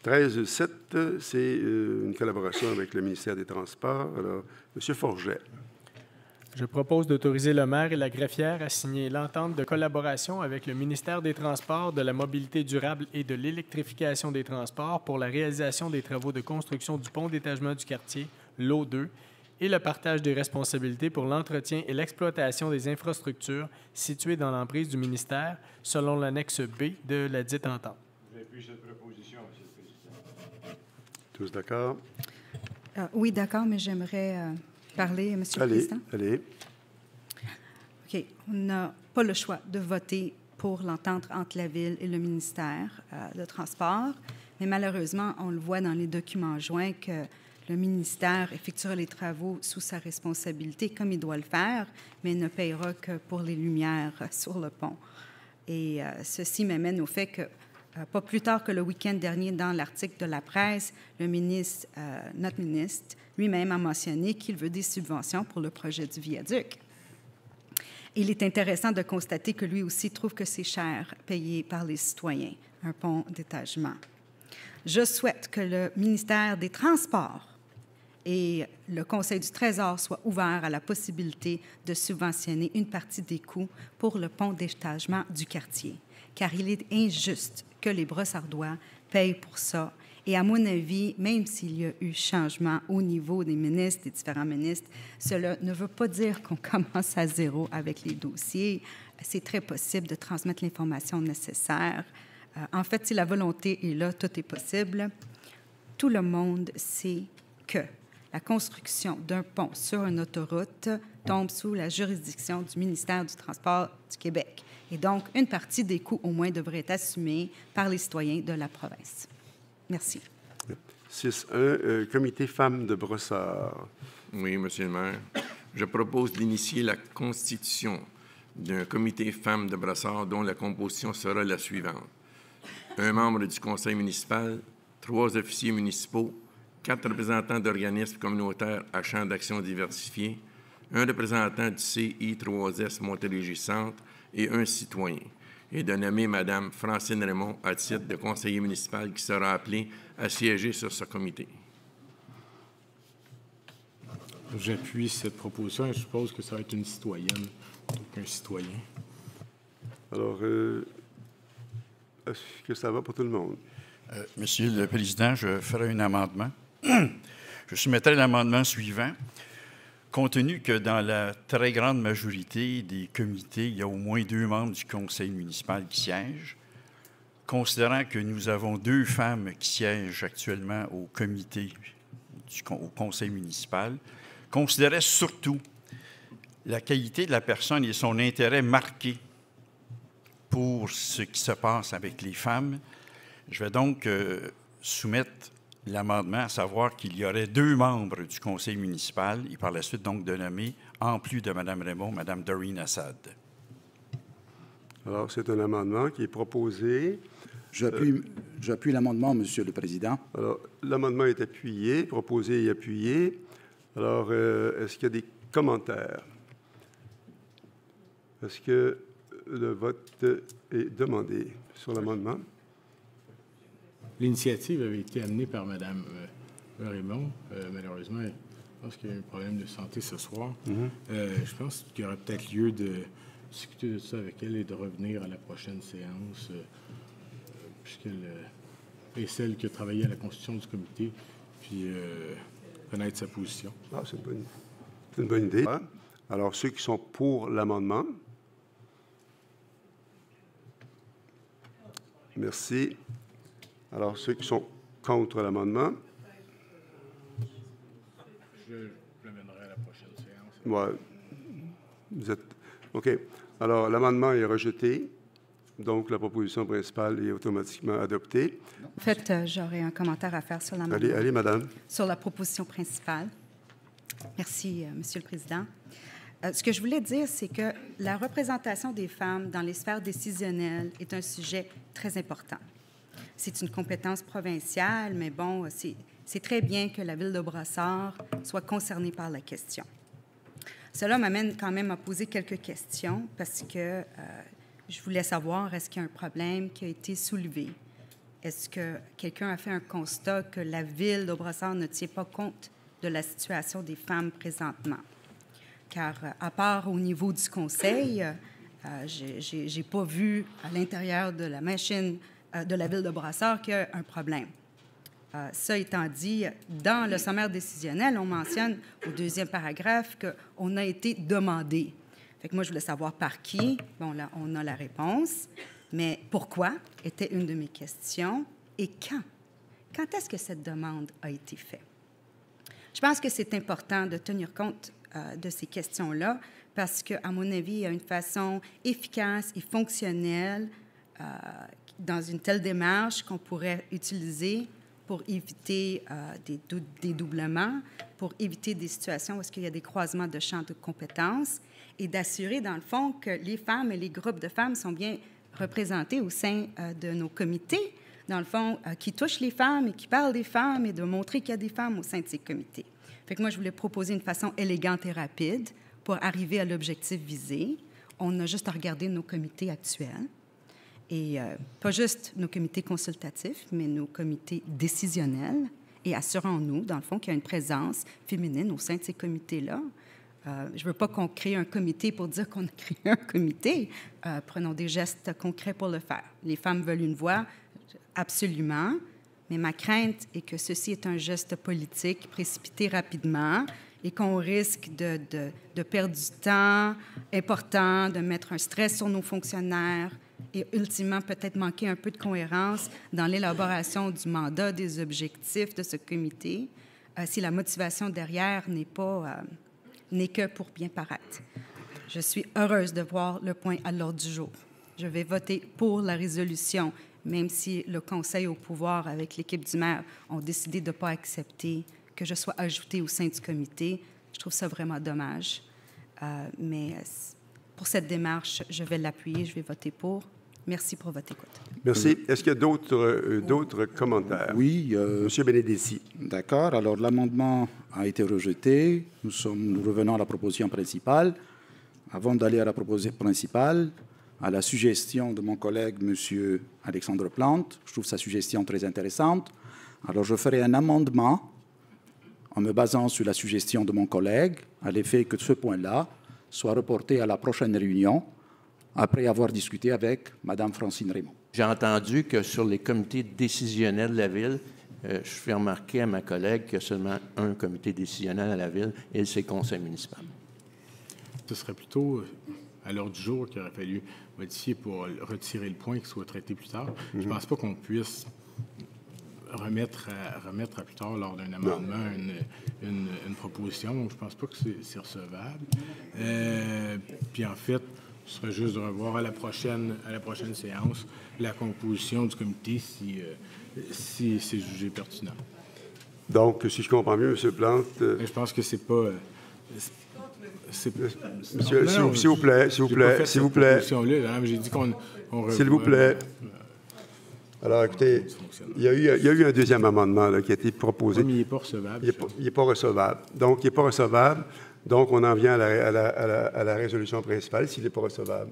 13.7, c'est une collaboration avec le ministère des Transports. Alors, M. Forget. Je propose d'autoriser le maire et la greffière à signer l'entente de collaboration avec le ministère des Transports, de la mobilité durable et de l'électrification des transports pour la réalisation des travaux de construction du pont d'étagement du quartier, lot 2, et le partage des responsabilités pour l'entretien et l'exploitation des infrastructures situées dans l'emprise du ministère, selon l'annexe B de la dite entente. J'appuie cette proposition, M. le Président. Tous d'accord? Oui, d'accord, mais j'aimerais parler, M. le Président. Allez. OK. On n'a pas le choix de voter pour l'entente entre la Ville et le ministère de Transport, mais malheureusement, on le voit dans les documents joints que le ministère effectuera les travaux sous sa responsabilité comme il doit le faire, mais ne payera que pour les lumières sur le pont. Et ceci m'amène au fait que, pas plus tard que le week-end dernier, dans l'article de la presse, le ministre, notre ministre, lui-même a mentionné qu'il veut des subventions pour le projet du viaduc. Il est intéressant de constater que lui aussi trouve que c'est cher payé par les citoyens, un pont d'étagement. Je souhaite que le ministère des Transports et le Conseil du Trésor soient ouverts à la possibilité de subventionner une partie des coûts pour le pont d'étagement du quartier, car il est injuste que les Brossardois payent pour ça. Et à mon avis, même s'il y a eu changement au niveau des ministres, des différents ministres, cela ne veut pas dire qu'on commence à zéro avec les dossiers. C'est très possible de transmettre l'information nécessaire. En fait, si la volonté est là, tout est possible. Tout le monde sait que la construction d'un pont sur une autoroute tombe sous la juridiction du ministère du Transport du Québec. Et donc, une partie des coûts, au moins, devrait être assumée par les citoyens de la province. Merci. 6.1, Comité femmes de Brossard. Oui, Monsieur le maire. Je propose d'initier la constitution d'un comité femmes de Brossard dont la composition sera la suivante. Un membre du conseil municipal, 3 officiers municipaux, 4 représentants d'organismes communautaires à champ d'action diversifié, un représentant du CI3S Montérégie-Centre et un citoyen, et de nommer Mme Francine Raymond à titre de conseiller municipal qui sera appelé à siéger sur ce comité. J'appuie cette proposition et je suppose que ça va être une citoyenne plutôt qu'un citoyen. Alors, est-ce que ça va pour tout le monde? Monsieur le Président, je ferai un amendement. Je soumettrai l'amendement suivant. Compte tenu que dans la très grande majorité des comités, il y a au moins 2 membres du conseil municipal qui siègent, considérant que nous avons 2 femmes qui siègent actuellement au comité, au conseil municipal, considérait surtout la qualité de la personne et son intérêt marqué pour ce qui se passe avec les femmes. Je vais donc soumettre l'amendement, à savoir qu'il y aurait 2 membres du conseil municipal et par la suite donc de nommer, en plus de Mme Raymond, Mme Doreen Assad. Alors, c'est un amendement qui est proposé. J'appuie l'amendement, Monsieur le Président. Alors, l'amendement est appuyé, proposé et appuyé. Alors, est-ce qu'il y a des commentaires? Est-ce que le vote est demandé sur l'amendement? L'initiative avait été amenée par Mme Raymond. Malheureusement, je pense qu'il y a eu un problème de santé ce soir. Je pense qu'il y aurait peut-être lieu de discuter de ça avec elle et de revenir à la prochaine séance, puisqu'elle est celle qui a travaillé à la constitution du comité, puis connaître sa position. Ah, c'est une bonne idée. Alors, ceux qui sont pour l'amendement. Merci. Alors, ceux qui sont contre l'amendement. Je l'amènerai à la prochaine séance. Ouais. Vous êtes... OK. Alors, l'amendement est rejeté. Donc, la proposition principale est automatiquement adoptée. En fait, j'aurais un commentaire à faire sur l'amendement. Allez, madame. Sur la proposition principale. Merci, Monsieur le Président. Ce que je voulais dire, c'est que la représentation des femmes dans les sphères décisionnelles est un sujet très important. C'est une compétence provinciale, mais bon, c'est très bien que la Ville de Brossard soit concernée par la question. Cela m'amène quand même à poser quelques questions parce que je voulais savoir, est-ce qu'il y a un problème qui a été soulevé Est-ce que quelqu'un a fait un constat que la Ville de Brossard ne tient pas compte de la situation des femmes présentement? Car, à part au niveau du conseil, je n'ai pas vu à l'intérieur de la machine de la Ville de Brossard qu'il y a un problème. Ça étant dit, dans le sommaire décisionnel, on mentionne au 2e paragraphe qu'on a été demandé. Fait que moi, je voulais savoir par qui. Bon, là, on a la réponse. Mais pourquoi était une de mes questions. Et quand? Quand est-ce que cette demande a été faite? Je pense que c'est important de tenir compte de ces questions-là parce qu'à mon avis, il y a une façon efficace et fonctionnelle dans une telle démarche qu'on pourrait utiliser pour éviter des dédoublements, pour éviter des situations où il y a des croisements de champs de compétences et d'assurer, dans le fond, que les femmes et les groupes de femmes sont bien représentés au sein de nos comités, dans le fond, qui touchent les femmes et qui parlent des femmes et de montrer qu'il y a des femmes au sein de ces comités. Fait que moi, je voulais proposer une façon élégante et rapide pour arriver à l'objectif visé. On a juste à regarder nos comités actuels et pas juste nos comités consultatifs, mais nos comités décisionnels et assurons-nous, dans le fond, qu'il y a une présence féminine au sein de ces comités-là. Je ne veux pas qu'on crée un comité pour dire qu'on a créé un comité. Prenons des gestes concrets pour le faire. Les femmes veulent une voix, absolument, mais ma crainte est que ceci est un geste politique précipité rapidement et qu'on risque de perdre du temps important, de mettre un stress sur nos fonctionnaires et ultimement peut-être manquer un peu de cohérence dans l'élaboration du mandat, des objectifs de ce comité, si la motivation derrière n'est que pour bien paraître. Je suis heureuse de voir le point à l'ordre du jour. Je vais voter pour la résolution, même si le Conseil au pouvoir, avec l'équipe du maire, ont décidé de ne pas accepter que je sois ajoutée au sein du comité. Je trouve ça vraiment dommage. Mais pour cette démarche, je vais l'appuyer, je vais voter pour. Merci pour votre écoute. Merci. Est-ce qu'il y a d'autres commentaires? Oui. Monsieur Benedetti. D'accord. Alors, l'amendement a été rejeté. Nous revenons à la proposition principale. Avant d'aller à la proposition principale, à la suggestion de mon collègue, M. Alexandre Plante, je trouve sa suggestion très intéressante. Alors, je ferai un amendement en me basant sur la suggestion de mon collègue, à l'effet que ce point-là soit reporté à la prochaine réunion, après avoir discuté avec Mme Francine Raymond. J'ai entendu que sur les comités décisionnels de la Ville, je fais remarquer à ma collègue qu'il y a seulement un comité décisionnel à la Ville et c'est le conseil municipal. Ce serait plutôt à l'ordre du jour qu'il aurait fallu modifier pour retirer le point qui soit traité plus tard. Je ne pense pas qu'on puisse remettre à plus tard lors d'un amendement une proposition. Je ne pense pas que c'est recevable. Puis en fait, ce serait juste de revoir à la prochaine séance la composition du comité si c'est jugé pertinent. Donc, si je comprends mieux, M. Plante... Je pense que c'est pas... Monsieur, s'il vous plaît. J'ai dit qu'on s'il vous plaît. Alors, écoutez, il y a eu un deuxième amendement là, qui a été proposé. Oui, mais il n'est pas recevable. Il n'est pas recevable. Donc, il n'est pas recevable. Donc, on en vient à la résolution principale s'il n'est pas recevable.